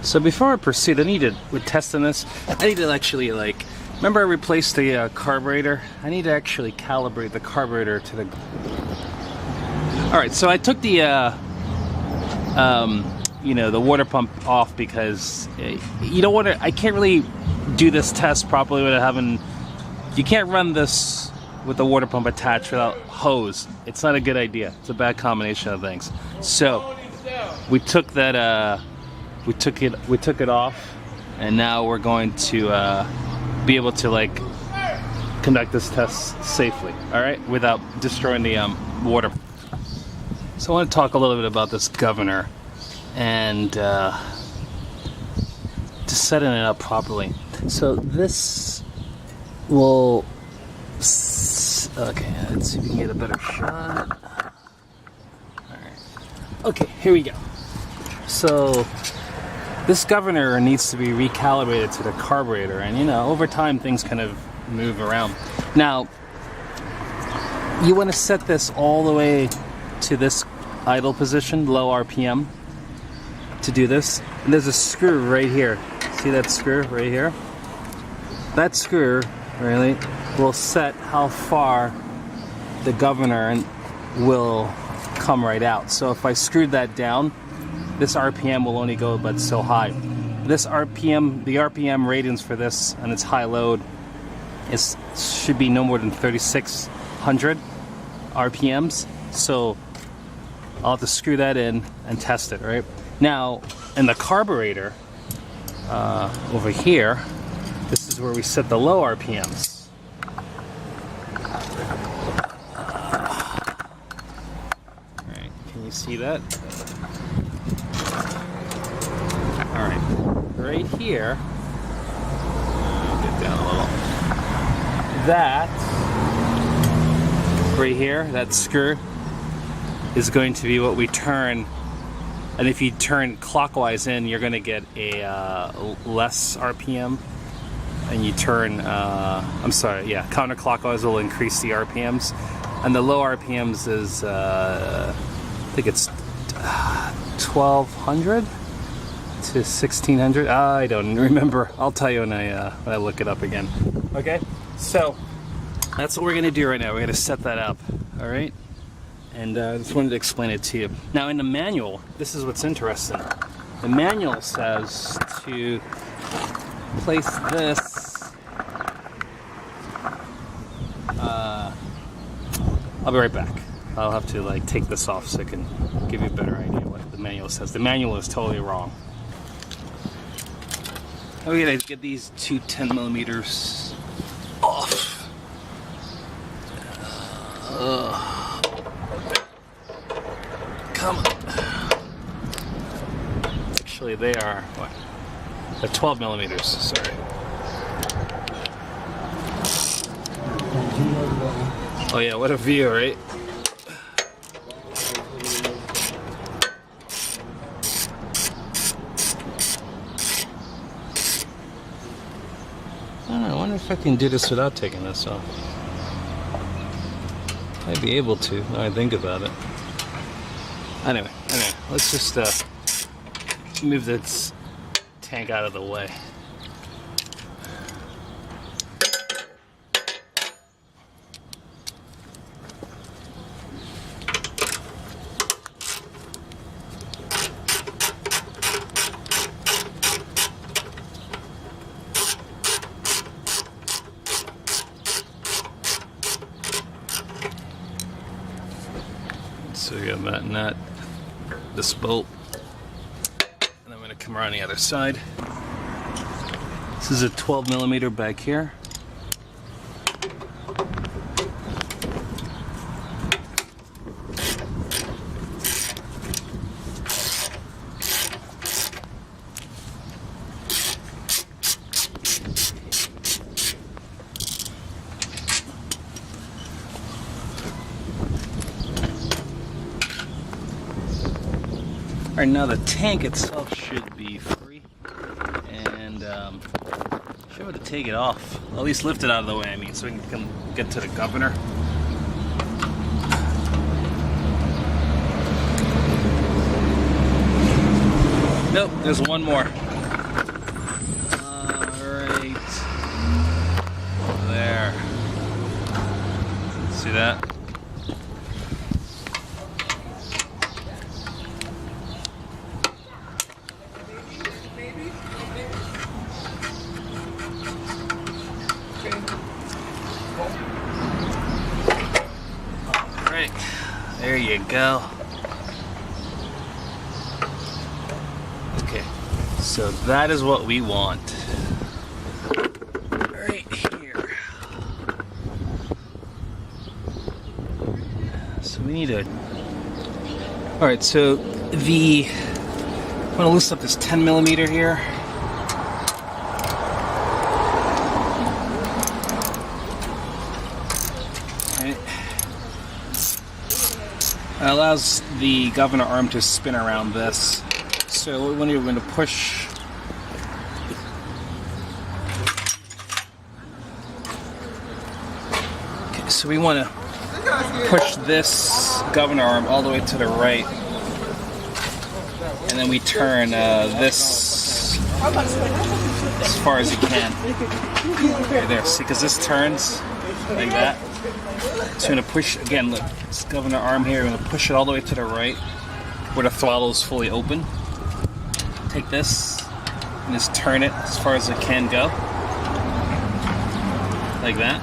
So before I proceed, with testing this, I need to actually, like, remember I replaced the carburetor? I need to actually calibrate the carburetor to the... Alright, so I took the, you know, the water pump off because you don't want to... I can't really do this test properly without having... You can't run this with the water pump attached without hose. It's not a good idea. It's a bad combination of things. So, we took that... We took it off, and now we're going to be able to, like, conduct this test safely, all right, without destroying the water. So I want to talk a little bit about this governor and just setting it up properly. So this will, okay, let's see if we can get a better shot. All right, okay, here we go. So this governor needs to be recalibrated to the carburetor, and you know, over time things kind of move around. Now, you want to set this all the way to this idle position, low RPM, to do this. And there's a screw right here. See that screw right here? That screw really will set how far the governor will come right out. So if I screwed that down, this RPM will only go but so high. This RPM, the RPM ratings for this and its high load should be no more than 3,600 RPMs. So I'll have to screw that in and test it, right? Now, in the carburetor, over here, this is where we set the low RPMs. Alright, can you see that? Alright, right here, get down a little. That, right here, that screw, is going to be what we turn, and if you turn clockwise in, you're going to get a less RPM, and you turn, I'm sorry, yeah, counterclockwise will increase the RPMs, and the low RPMs is, I think it's 1,200 to 1,600. I don't remember. I'll tell you when I look it up again. Okay, so that's what we're going to do right now. We're going to set that up, all right? And I just wanted to explain it to you. Now in the manual, this is what's interesting. The manual says to place this, I'll be right back. I'll have to like take this off so I can give you a better idea what the manual says. The manual is totally wrong. We're gonna get these two 10 millimeters off. Come on. Actually, they are, what? They're 12 millimeters, sorry. Oh yeah, what a view, right? I don't know, I wonder if I can do this without taking this off. I'd be able to, now I think about it. Anyway, let's just move this tank out of the way. So we got that nut, this bolt, and I'm going to come around the other side. This is a 12 millimeter back here. Alright, now the tank itself should be free, and should be able to take it off, at least lift it out of the way, I mean, so we can get to the governor. Nope, there's one more. that. Alright, there you go. Okay, so that is what we want. Right here. So we need a... Alright, so the... I'm going to loosen up this 10mm here. Alright. It allows the governor arm to spin around this. So when you're going to push... Okay, so we want to push this governor arm all the way to the right. And then we turn this as far as you can. Right there, see, because this turns like that. So you're going to push, again, look, this governor arm here, you're going to push it all the way to the right where the throttle is fully open. Take this and just turn it as far as it can go. Like that.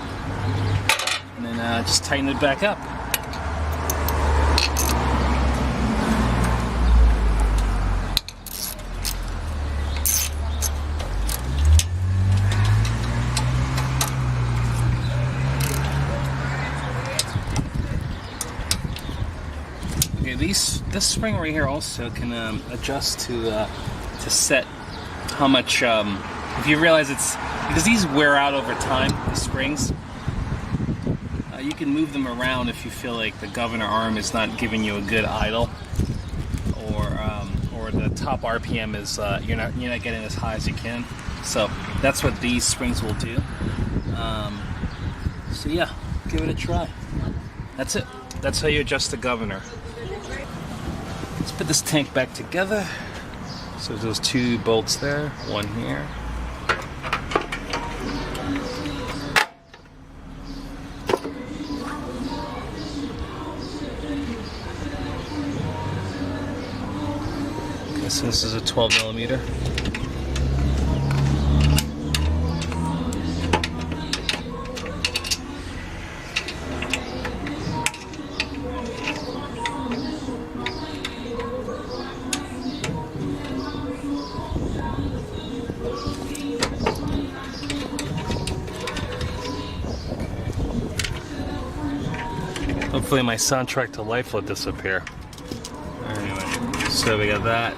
And then just tighten it back up. This spring right here also can adjust to set how much. If you realize it's because these wear out over time, the springs. You can move them around if you feel like the governor arm is not giving you a good idle, or the top RPM is you're not getting as high as you can. So that's what these springs will do. So yeah, give it a try. That's it. That's how you adjust the governor. Let's put this tank back together. So those two bolts there, one here. Okay, so this is a 12mm. Hopefully my soundtrack to life will disappear. Anyway, so we got that.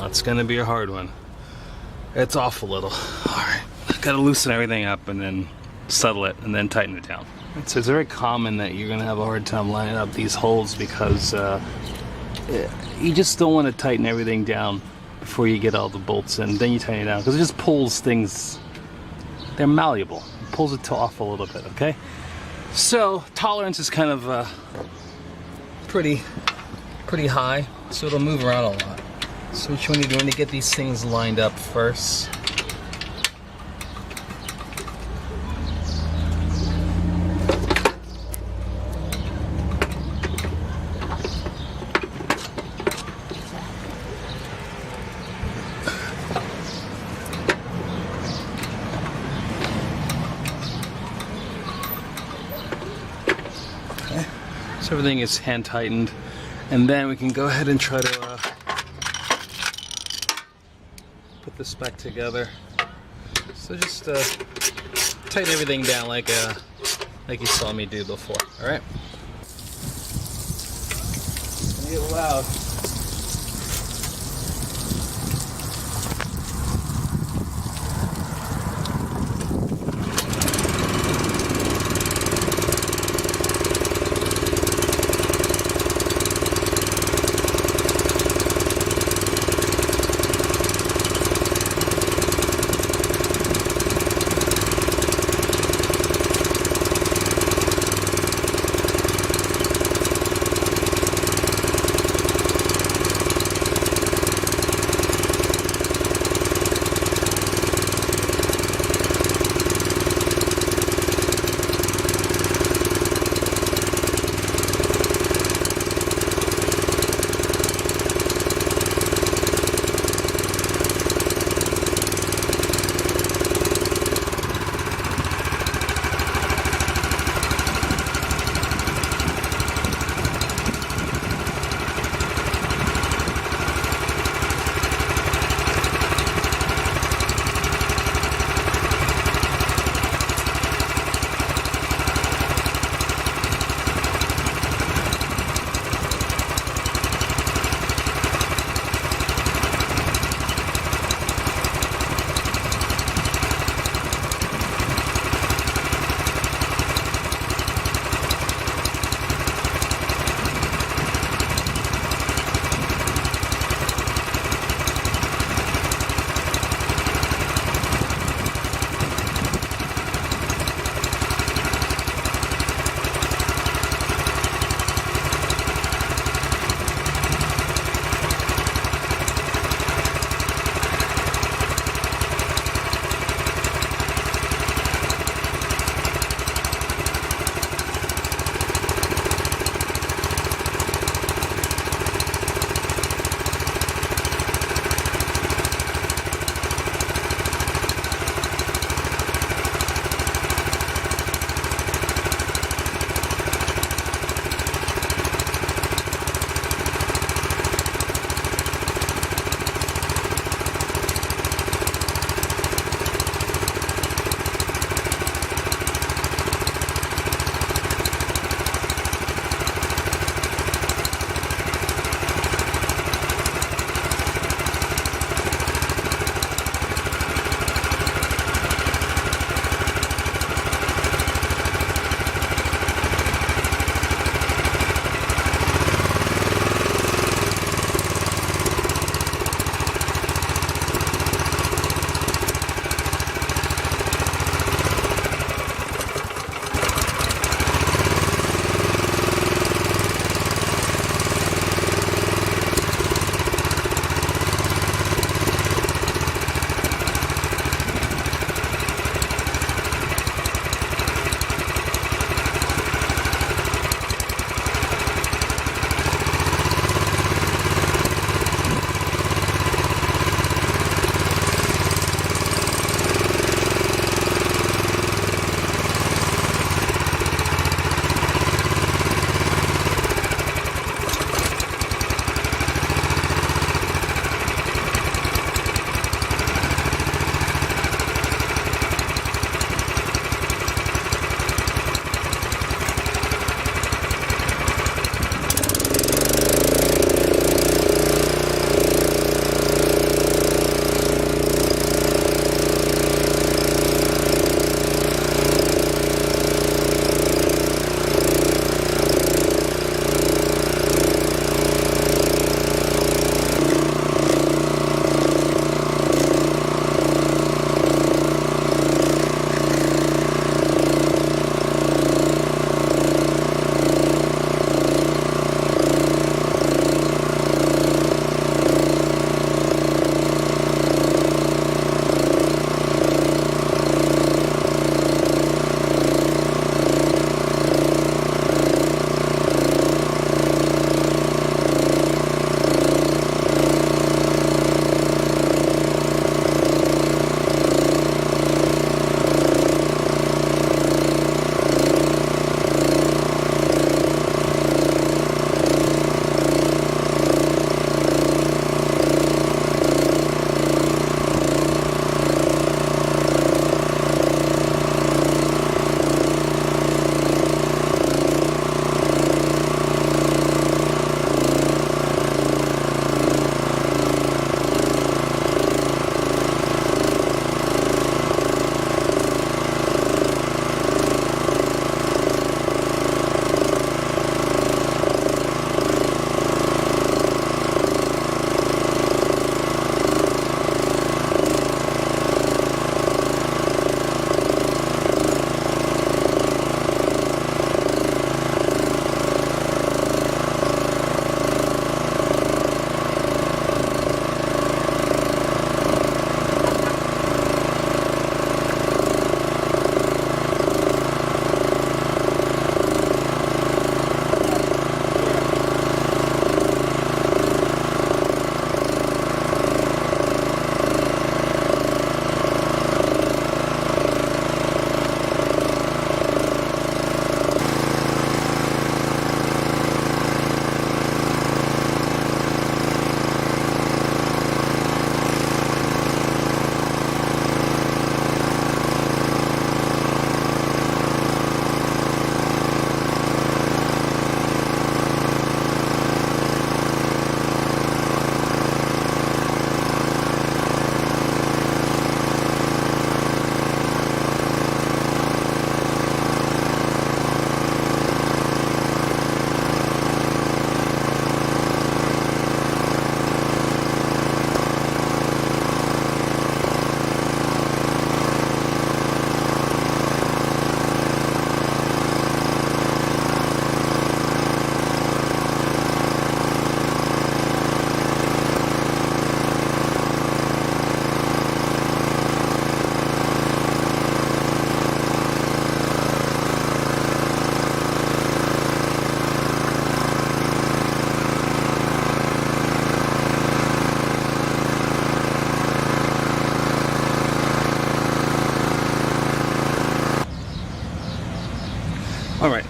It's gonna be a hard one. It's off a little. Alright, gotta loosen everything up and then settle it, and then tighten it down. So it's very common that you're going to have a hard time lining up these holes because you just don't want to tighten everything down before you get all the bolts in. Then you tighten it down because it just pulls things. They're malleable. It pulls it off a little bit, okay? So tolerance is kind of pretty high, so it'll move around a lot. So what you want to do, you want to get these things lined up first. So everything is hand tightened, and then we can go ahead and try to put this back together. So just tighten everything down like you saw me do before. All right. It's gonna get loud.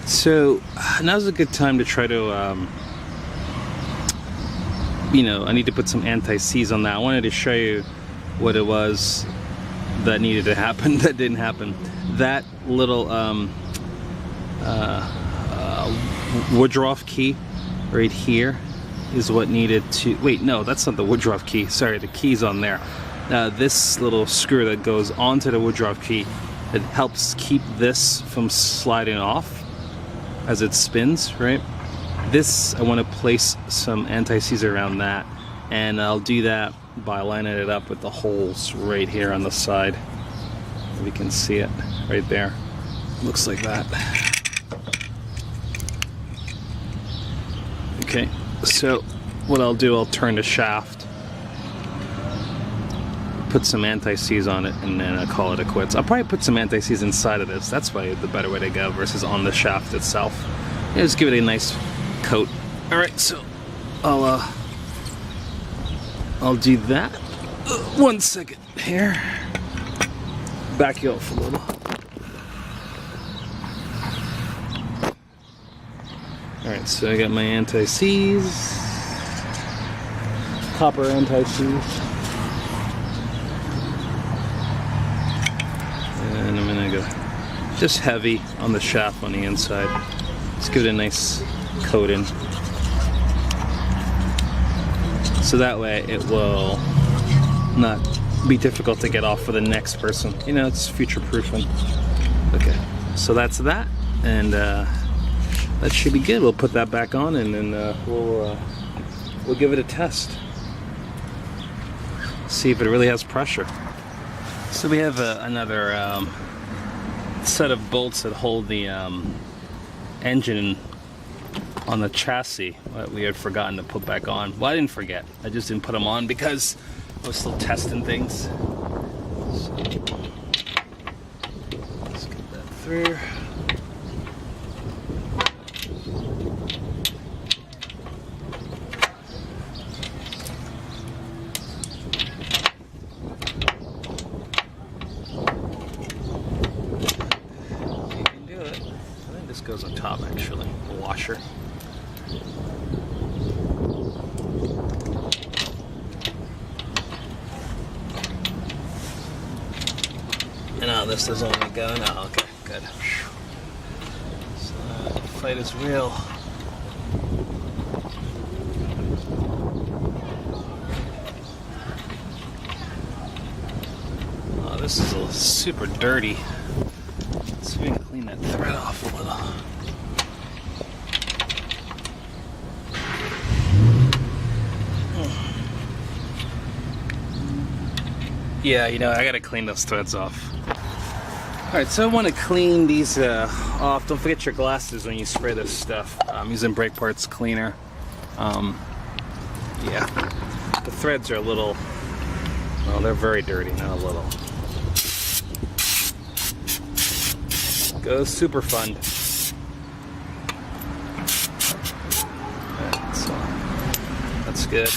So now's a good time to try to, you know, I need to put some anti-seize on that. I wanted to show you what it was that needed to happen that didn't happen. That little Woodruff key right here is what needed to, wait, no, that's not the Woodruff key. Sorry, the key's on there. This little screw that goes onto the Woodruff key, it helps keep this from sliding off as it spins, right? This, I want to place some anti-seize around that, and I'll do that by lining it up with the holes right here on the side. If you can see it right there. Looks like that. Okay, so what I'll do, I'll turn the shaft, put some anti-seize on it, and then I'll call it a quits. I'll probably put some anti-seize inside of this. That's probably the better way to go versus on the shaft itself. Yeah, just give it a nice coat. All right, so I'll do that. 1 second here. Back you off a little. All right, so I got my anti-seize, copper anti-seize, and I'm gonna go just heavy on the shaft on the inside. Just give it a nice coating, so that way it will not be difficult to get off for the next person. You know, it's future-proofing. Okay, so that's that, and that should be good. We'll put that back on, and then we'll give it a test. See if it really has pressure. So we have another set of bolts that hold the engine on the chassis that we had forgotten to put back on. Well, I didn't forget. I just didn't put them on because I was still testing things. So, let's get that through. Goes on top, actually, the washer. And now this doesn't want to go. No, okay, good. So the fight is real. Oh, this is super dirty. Let's see if we can clean that thread off a little. Yeah, you know, I gotta clean those threads off. Alright, so I want to clean these off. Don't forget your glasses when you spray this stuff. I'm using brake parts cleaner. Yeah, the threads are a little, well, they're very dirty, not a little. Goes super fun. Right, so that's good.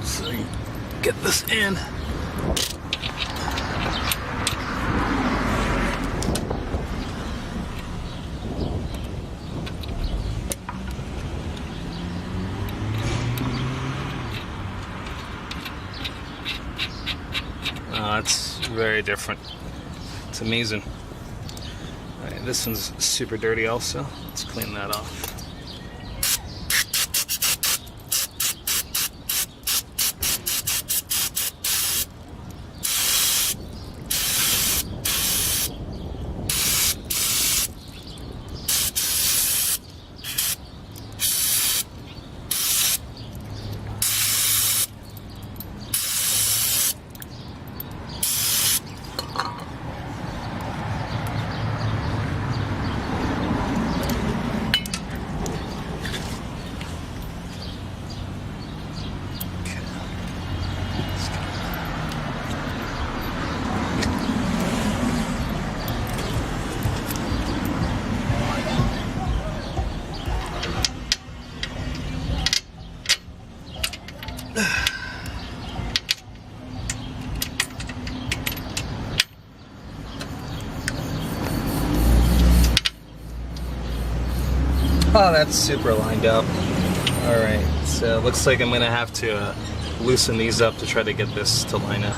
So you get this in. It's very different. It's amazing. All right, this one's super dirty also. Let's clean that off. Oh, that's super lined up. Alright, so it looks like I'm gonna have to loosen these up to try to get this to line up.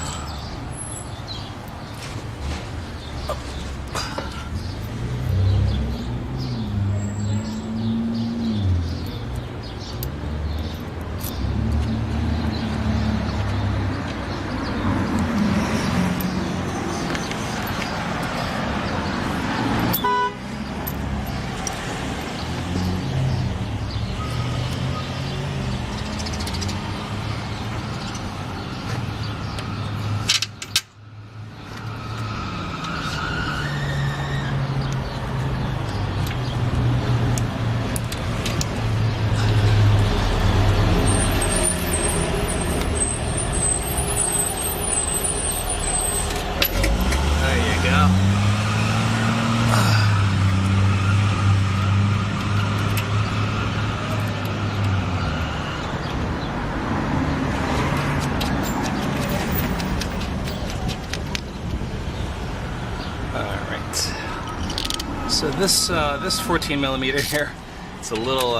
So this 14 millimeter here, it's a little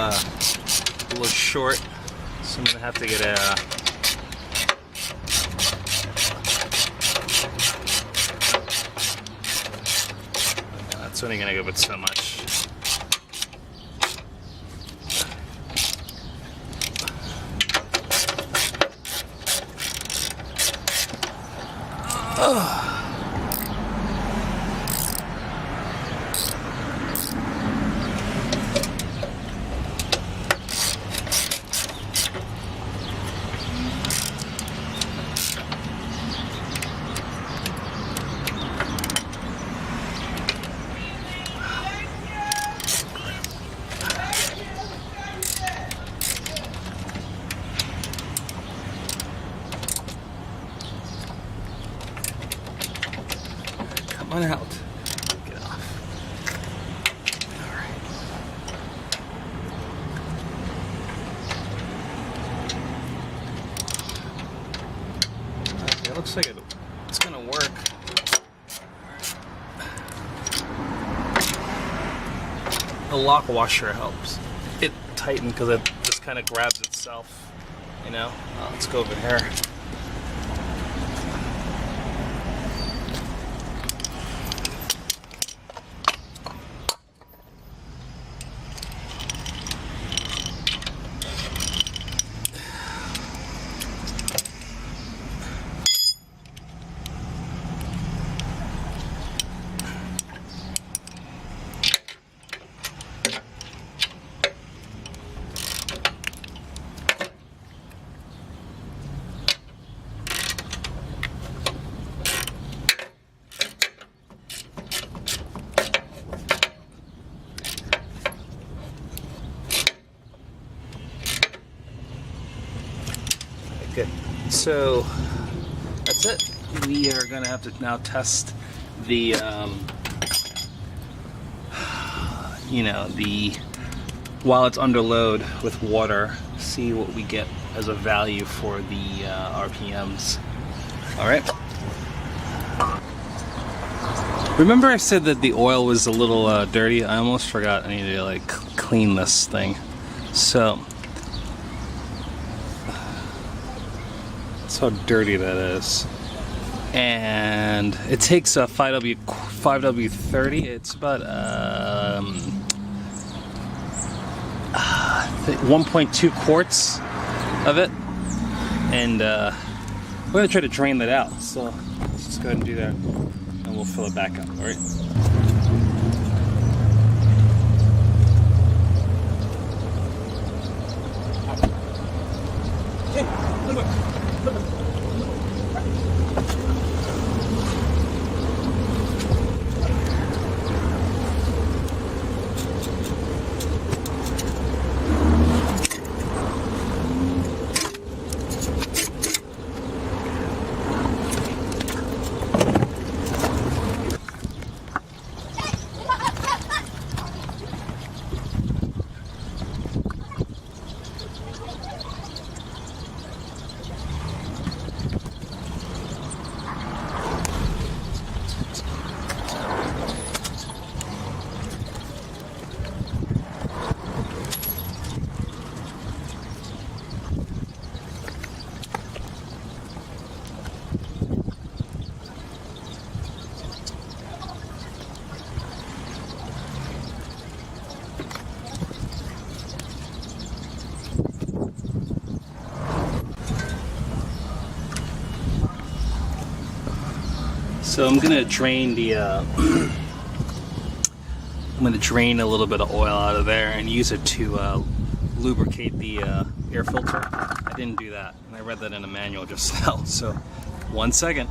short, so I'm gonna have to get a that's only gonna go with so much. Come on out. Get off. Alright. Okay, it looks like it's gonna work. The lock washer helps. It tightened because it just kind of grabs itself, you know. Let's go over here. Good. So that's it. We are going to have to now test the, while it's under load with water, see what we get as a value for the RPMs. All right. Remember I said that the oil was a little dirty? I almost forgot. I need to like clean this thing. So that's how dirty that is. And it takes a 5W30. It's about 1.2 quarts of it, and we're gonna try to drain that out. So let's just go ahead and do that, and we'll fill it back up. All right. So I'm gonna drain the I'm gonna drain a little bit of oil out of there and use it to lubricate the air filter. I didn't do that, and I read that in a manual just now. So 1 second.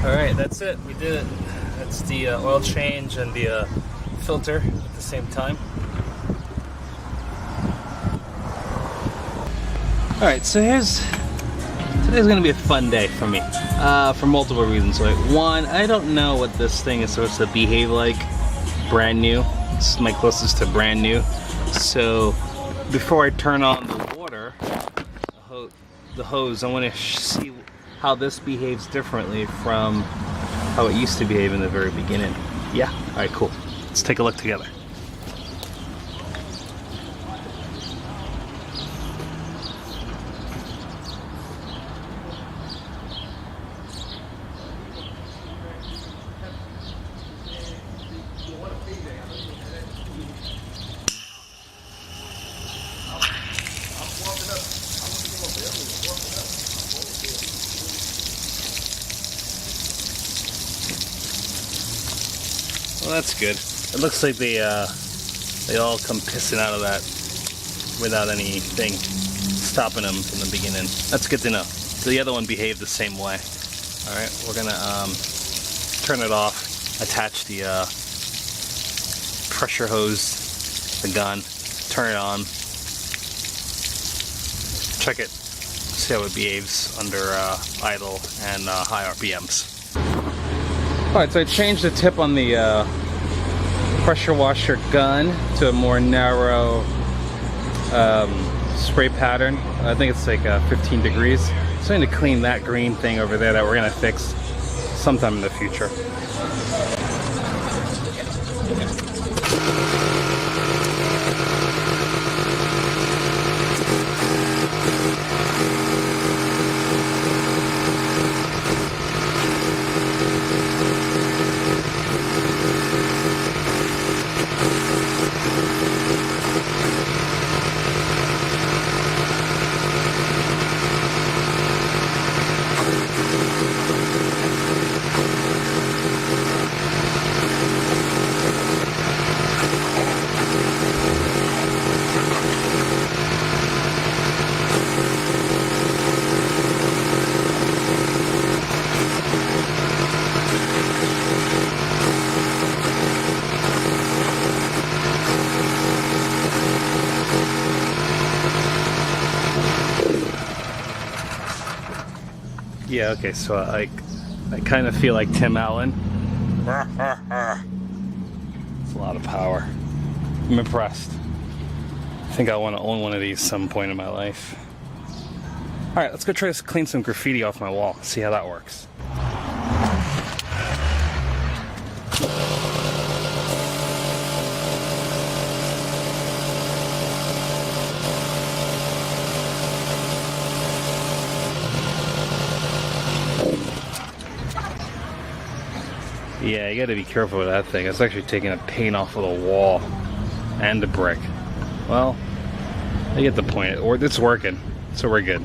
Alright, that's it. We did it. That's the oil change and the filter at the same time. Alright, so today's going to be a fun day for me for multiple reasons. Like, one, I don't know what this thing is supposed to behave like brand new. It's my closest to brand new. So before I turn on the water, the hose, I want to see how this behaves differently from how it used to behave in the very beginning. Yeah? Alright, cool. Let's take a look together. Well, that's good. It looks like they all come pissing out of that without anything stopping them from the beginning. That's good to know. So the other one behaved the same way. Alright, we're gonna turn it off, attach the pressure hose, the gun, turn it on, check it, see how it behaves under idle and high RPMs. Alright, so I changed the tip on the pressure washer gun to a more narrow spray pattern. I think it's like 15 degrees. So I'm going to clean that green thing over there that we're going to fix sometime in the future. Yeah, okay, so I kind of feel like Tim Allen. It's a lot of power. I'm impressed. I think I want to own one of these some point in my life. Alright, let's go try to clean some graffiti off my wall, see how that works. Yeah, you gotta be careful with that thing. It's actually taking a paint off of the wall and the brick. Well, I get the point. It's working, so we're good.